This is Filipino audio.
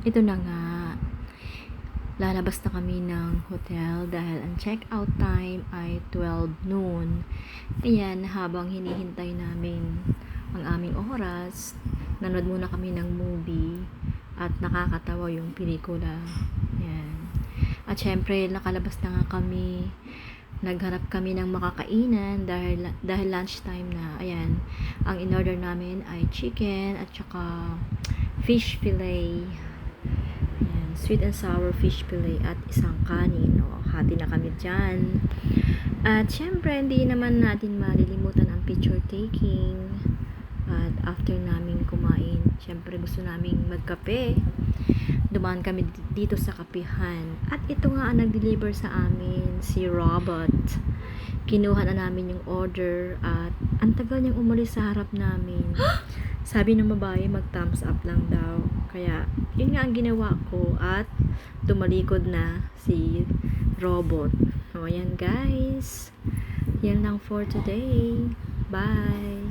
Ito na nga, lalabas na kami ng hotel dahil ang check-out time ay 12 noon. Ayan, habang hinihintay namin ang aming oras, nanood muna kami ng movie at nakakatawa yung pelikula. Ayan. At syempre, nakalabas na nga kami. Naghanap kami ng makakainan dahil lunchtime na. Ayan, ang in-order namin ay chicken at saka fish fillet. Ayan, sweet and sour fish fillet at isang kanin. O, hati na kami dyan. At syempre, hindi naman natin malilimutan ang picture taking. At after namin kumain, syempre gusto naming magkape. Dumaan kami dito sa kapihan. At ito nga ang nag-deliver sa amin, si Robert. Kinuha na namin yung order at ang tagal niyang umalis sa harap namin. Sabi ng babae, mag-thumbs up lang daw. Kaya, yun nga ang ginawa ko at tumalikod na si Robot. O, ayan guys. Yan lang for today. Bye!